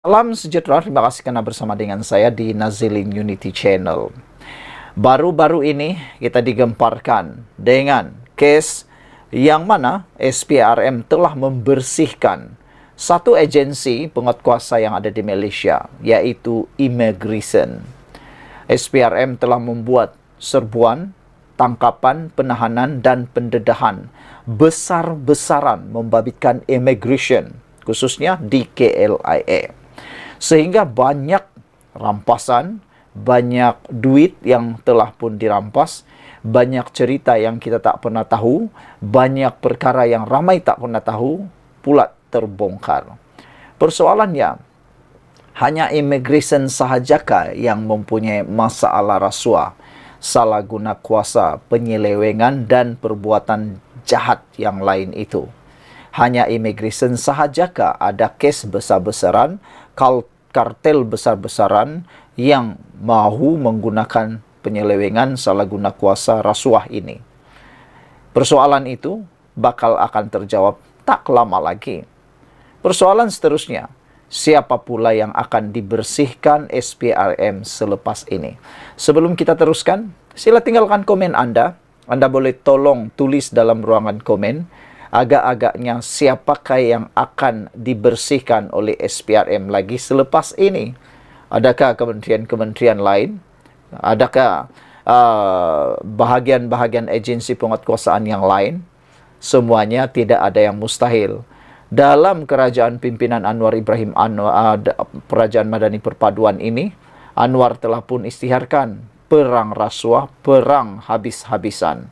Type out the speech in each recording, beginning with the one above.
Salam sejahtera, terima kasih karena bersama dengan saya di Nazilin Unity Channel. Baru-baru ini kita digemparkan dengan kes yang mana SPRM telah membersihkan satu agensi penguatkuasa yang ada di Malaysia, yaitu Immigration. SPRM telah membuat serbuan, tangkapan, penahanan dan pendedahan besar-besaran membabitkan immigration, khususnya di KLIA. Sehingga banyak rampasan, banyak duit yang telah pun dirampas, banyak cerita yang kita tak pernah tahu, banyak perkara yang ramai tak pernah tahu, pula terbongkar. Persoalannya, hanya immigration sahajakah yang mempunyai masalah rasuah, salah guna kuasa, penyelewengan dan perbuatan jahat yang lain itu? Hanya immigration sahajakah ada kes besar-besaran, kartel besar-besaran yang mahu menggunakan penyelewengan, salah guna kuasa, rasuah ini? Persoalan itu bakal akan terjawab tak lama lagi. Persoalan seterusnya, siapa pula yang akan dibersihkan SPRM selepas ini? Sebelum kita teruskan, sila tinggalkan komen Anda. Anda boleh tolong tulis dalam ruangan komen, agak-agaknya siapakah yang akan dibersihkan oleh SPRM lagi selepas ini? Adakah kementerian-kementerian lain? Adakah bahagian-bahagian agensi penguatkuasaan yang lain? Semuanya tidak ada yang mustahil. Dalam kerajaan pimpinan Anwar Ibrahim Anwar, Kerajaan Madani Perpaduan ini, Anwar telah pun isytiharkan perang rasuah, perang habis-habisan.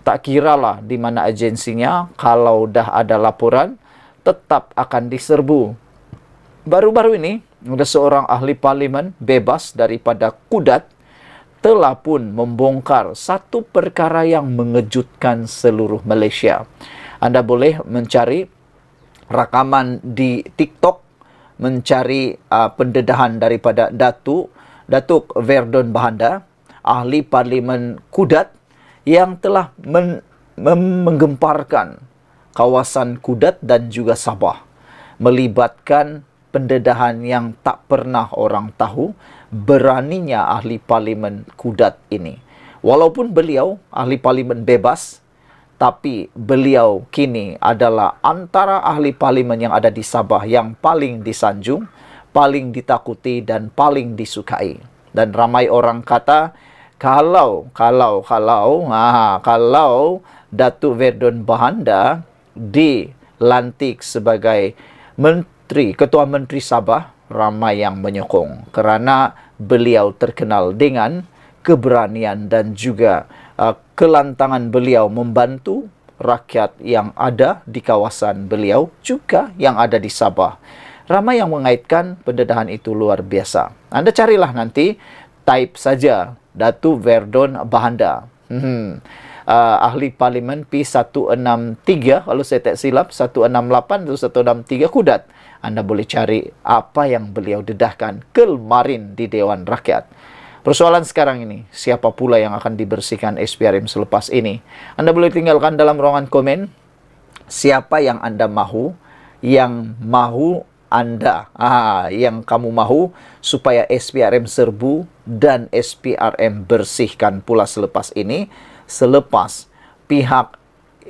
Tak kiralah di mana agensinya, kalau dah ada laporan, tetap akan diserbu. Baru-baru ini, ada seorang ahli parlimen bebas daripada kudat, telah pun membongkar satu perkara yang mengejutkan seluruh Malaysia. Anda boleh mencari rakaman di TikTok, mencari pendedahan daripada Datuk Verdon Bahanda, ahli parlimen kudat, yang telah menggemparkan kawasan Kudat dan juga Sabah, melibatkan pendedahan yang tak pernah orang tahu. Beraninya ahli parlimen kudat ini. Walaupun beliau ahli parlimen bebas, tapi beliau kini adalah antara ahli parlimen yang ada di Sabah yang paling disanjung, paling ditakuti dan paling disukai. Dan ramai orang kata, kalau Datuk Verdon Bahanda dilantik sebagai Ketua Menteri Sabah, ramai yang menyokong kerana beliau terkenal dengan keberanian dan juga kelantangan beliau membantu rakyat yang ada di kawasan beliau, juga yang ada di Sabah. Ramai yang mengaitkan pendedahan itu luar biasa. Anda carilah nanti, type saja Datuk Verdon Bahanda. Ahli parlimen P163, kalau saya tak silap, 168 atau 163 kudat. Anda boleh cari apa yang beliau dedahkan kemarin di Dewan Rakyat. Persoalan sekarang ini, siapa pula yang akan dibersihkan SPRM selepas ini? Anda boleh tinggalkan dalam ruangan komen siapa yang Anda mahu, yang kamu mahu supaya SPRM serbu dan SPRM bersihkan pula selepas ini, selepas pihak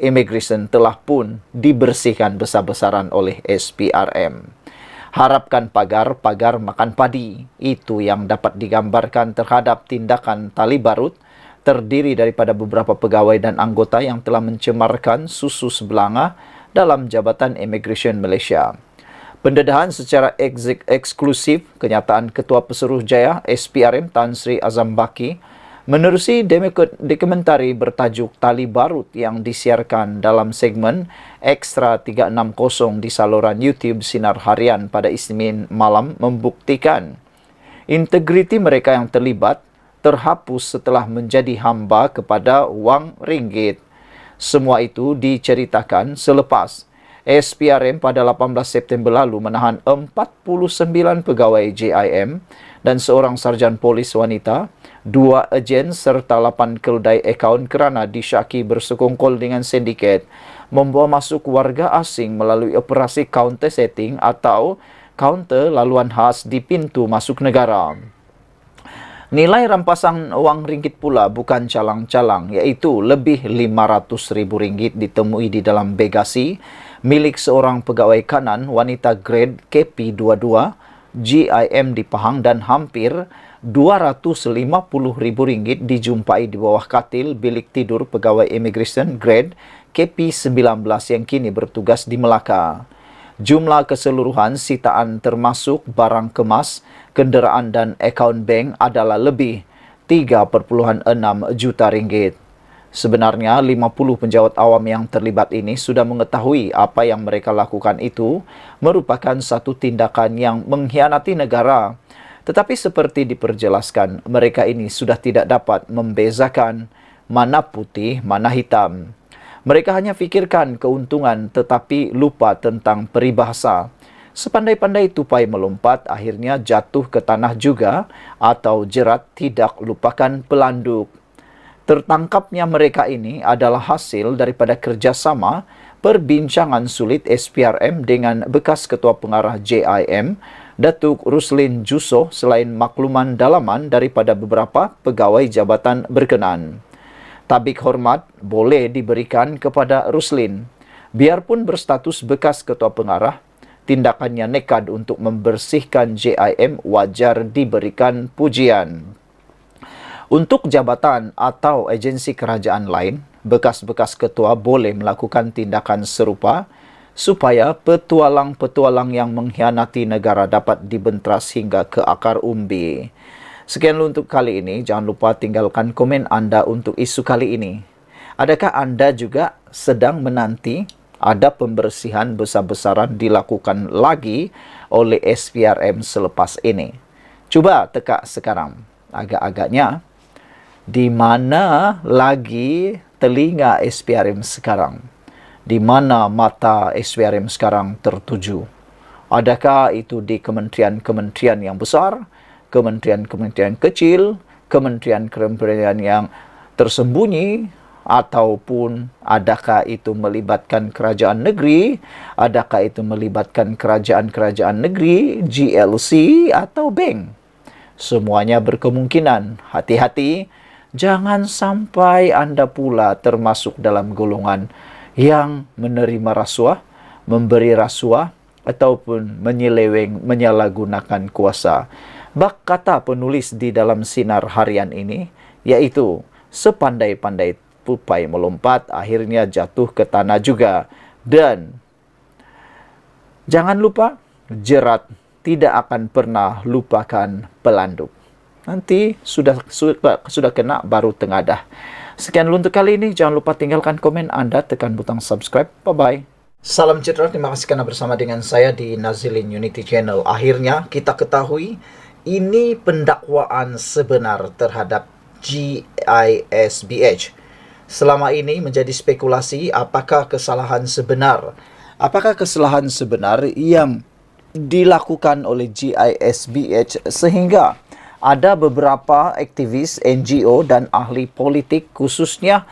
immigration telah pun dibersihkan besar-besaran oleh SPRM. Harapkan pagar makan padi. Itu yang dapat digambarkan terhadap tindakan tali barut terdiri daripada beberapa pegawai dan anggota yang telah mencemarkan susu sebelanga dalam Jabatan Immigration Malaysia. Pendedahan secara eksklusif kenyataan Ketua Pesuruhjaya SPRM Tan Sri Azam Baki menerusi dokumentari bertajuk Tali Barut yang disiarkan dalam segmen Extra 360 di saluran YouTube Sinar Harian pada Isnin malam membuktikan integriti mereka yang terlibat terhapus setelah menjadi hamba kepada wang ringgit. Semua itu diceritakan selepas SPRM pada 18 September lalu menahan 49 pegawai JIM dan seorang sarjan polis wanita, 2 ejen serta 8 keldai akaun kerana disyaki bersekongkol dengan sindiket membawa masuk warga asing melalui operasi counter setting atau kaunter laluan khas di pintu masuk negara. Nilai rampasan wang ringgit pula bukan calang-calang, iaitu lebih RM500,000 ditemui di dalam bagasi milik seorang pegawai kanan wanita grade KP22 GIM di Pahang, dan hampir RM250,000 dijumpai di bawah katil bilik tidur pegawai immigration grade KP19 yang kini bertugas di Melaka. Jumlah keseluruhan sitaan termasuk barang kemas, kenderaan dan akaun bank adalah lebih RM3.6 juta. Sebenarnya 50 penjawat awam yang terlibat ini sudah mengetahui apa yang mereka lakukan itu merupakan satu tindakan yang mengkhianati negara. Tetapi seperti diperjelaskan, mereka ini sudah tidak dapat membezakan mana putih, mana hitam. Mereka hanya fikirkan keuntungan tetapi lupa tentang peribahasa. Sepandai-pandai tupai melompat, akhirnya jatuh ke tanah juga, atau jerat tidak lupakan pelanduk. Tertangkapnya mereka ini adalah hasil daripada kerjasama perbincangan sulit SPRM dengan bekas Ketua Pengarah JIM, Datuk Ruslin Jusoh, selain makluman dalaman daripada beberapa pegawai jabatan berkenan. Tabik hormat boleh diberikan kepada Ruslin. Biarpun berstatus bekas Ketua Pengarah, tindakannya nekad untuk membersihkan JIM wajar diberikan pujian. Untuk jabatan atau agensi kerajaan lain, bekas-bekas ketua boleh melakukan tindakan serupa supaya petualang-petualang yang mengkhianati negara dapat dibentras hingga ke akar umbi. Sekian untuk kali ini. Jangan lupa tinggalkan komen anda untuk isu kali ini. Adakah anda juga sedang menanti ada pembersihan besar-besaran dilakukan lagi oleh SPRM selepas ini? Cuba teka sekarang. Agak-agaknya, di mana lagi telinga SPRM sekarang? Di mana mata SPRM sekarang tertuju? Adakah itu di kementerian-kementerian yang besar, kementerian-kementerian kecil, kementerian-kementerian yang tersembunyi, ataupun adakah itu melibatkan kerajaan negeri, adakah itu melibatkan kerajaan-kerajaan negeri, GLC atau bank? Semuanya berkemungkinan. Hati-hati, jangan sampai anda pula termasuk dalam golongan yang menerima rasuah, memberi rasuah, ataupun menyeleweng, menyalahgunakan kuasa. Bak kata penulis di dalam sinar harian ini, yaitu sepandai-pandai tupai melompat, akhirnya jatuh ke tanah juga. Dan jangan lupa, jerat tidak akan pernah lupakan pelanduk. Nanti sudah kena baru tengadah. Sekian dulu untuk kali ini. Jangan lupa tinggalkan komen anda, tekan butang subscribe. Bye-bye. Salam sejahtera, terima kasih karena bersama dengan saya di Nazilin Unity Channel. Akhirnya kita ketahui ini pendakwaan sebenar terhadap GISBH. Selama ini menjadi spekulasi apakah kesalahan sebenar. Apakah kesalahan sebenar yang dilakukan oleh GISBH sehingga ada beberapa aktivis NGO dan ahli politik khususnya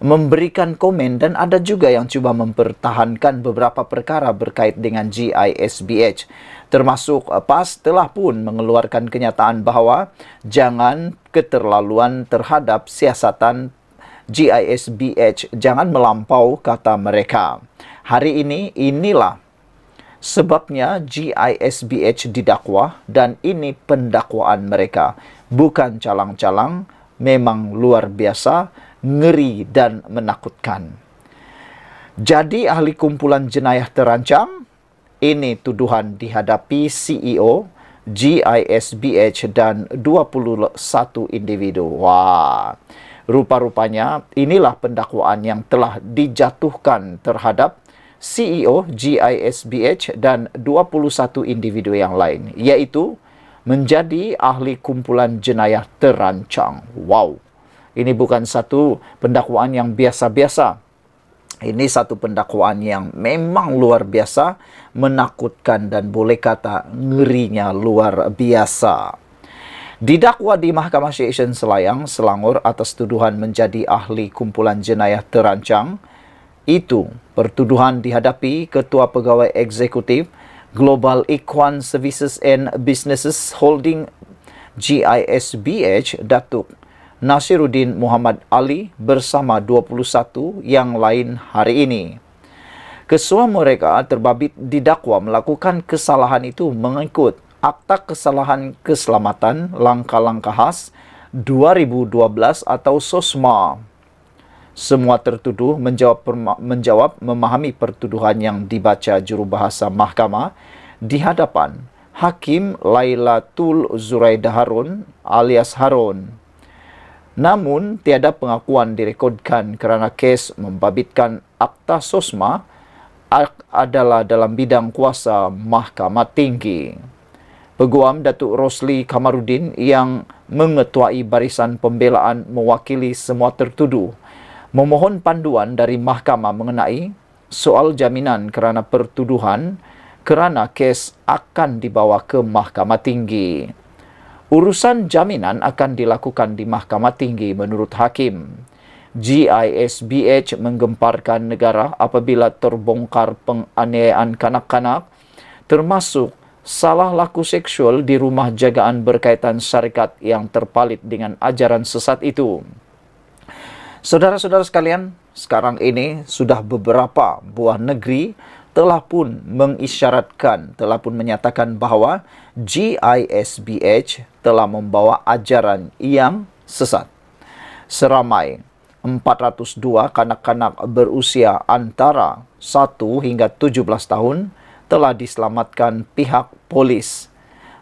memberikan komen, dan ada juga yang cuba mempertahankan beberapa perkara berkait dengan GISBH. Termasuk PAS telah pun mengeluarkan kenyataan bahawa jangan keterlaluan terhadap siasatan GISBH, jangan melampau, kata mereka. Hari ini, inilah sebabnya GISBH didakwa, dan ini pendakwaan mereka. Bukan calang-calang, memang luar biasa, ngeri dan menakutkan. Jadi ahli kumpulan jenayah terancam, ini tuduhan dihadapi CEO GISBH dan 21 individu. Wah, rupa-rupanya inilah pendakwaan yang telah dijatuhkan terhadap CEO GISBH dan 21 individu yang lain, yaitu menjadi ahli kumpulan jenayah terancam. Wow, ini bukan satu pendakwaan yang biasa-biasa. Ini satu pendakwaan yang memang luar biasa, menakutkan, dan boleh kata ngerinya luar biasa. Didakwa di Mahkamah Session Selayang, Selangor atas tuduhan menjadi ahli kumpulan jenayah terancam. Itu pertuduhan dihadapi Ketua Pegawai Eksekutif Global Equine Services and Businesses Holding GISBH Datuk Nasiruddin Muhammad Ali bersama 21 yang lain hari ini. Kesemua mereka terbabit didakwa melakukan kesalahan itu mengikut Akta Kesalahan Keselamatan Langkah-Langkah Khas 2012 atau SOSMA. Semua tertuduh menjawab memahami pertuduhan yang dibaca jurubahasa mahkamah di hadapan Hakim Lailatul Zuraidah Harun alias Harun. Namun, tiada pengakuan direkodkan kerana kes membabitkan Akta SOSMA adalah dalam bidang kuasa Mahkamah Tinggi. Peguam Datuk Rosli Kamarudin yang mengetuai barisan pembelaan mewakili semua tertuduh memohon panduan dari mahkamah mengenai soal jaminan kerana pertuduhan kerana kes akan dibawa ke Mahkamah Tinggi. Urusan jaminan akan dilakukan di Mahkamah Tinggi menurut Hakim. GISBH menggemparkan negara apabila terbongkar penganiayaan kanak-kanak termasuk salah laku seksual di rumah jagaan berkaitan syarikat yang terpalit dengan ajaran sesat itu. Saudara-saudara sekalian, sekarang ini sudah beberapa buah negeri telah pun mengisyaratkan, telah pun menyatakan bahawa GISBH telah membawa ajaran yang sesat. Seramai 402 kanak-kanak berusia antara 1 hingga 17 tahun telah diselamatkan pihak polis.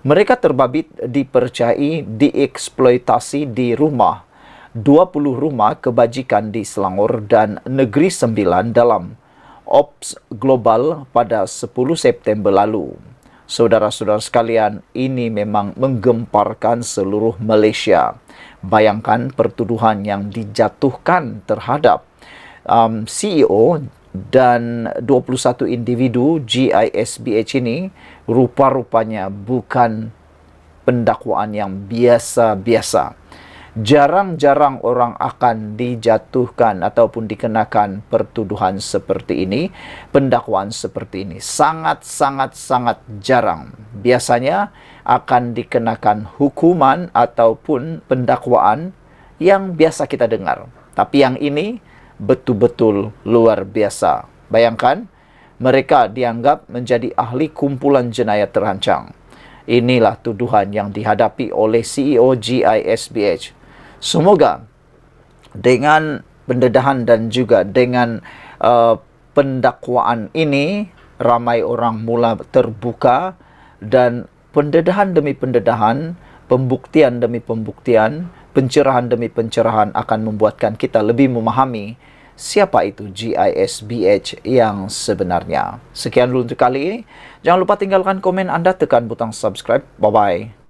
Mereka terbabit dipercayai dieksploitasi di rumah 20 rumah kebajikan di Selangor dan Negeri Sembilan dalam Ops Global pada 10 September lalu. Saudara-saudara sekalian, ini memang menggemparkan seluruh Malaysia. Bayangkan pertuduhan yang dijatuhkan terhadap CEO dan 21 individu GISBH ini rupa-rupanya bukan pendakwaan yang biasa-biasa. Jarang-jarang orang akan dijatuhkan ataupun dikenakan pertuduhan seperti ini, pendakwaan seperti ini. Sangat jarang. Biasanya akan dikenakan hukuman ataupun pendakwaan yang biasa kita dengar. Tapi yang ini betul-betul luar biasa. Bayangkan, mereka dianggap menjadi ahli kumpulan jenayah terancang. Inilah tuduhan yang dihadapi oleh CEO GISBH. Semoga dengan pendedahan dan juga dengan pendakwaan ini, ramai orang mula terbuka dan pendedahan demi pendedahan, pembuktian demi pembuktian, pencerahan demi pencerahan akan membuatkan kita lebih memahami siapa itu GISBH yang sebenarnya. Sekian dulu untuk kali ini. Jangan lupa tinggalkan komen anda, tekan butang subscribe. Bye-bye.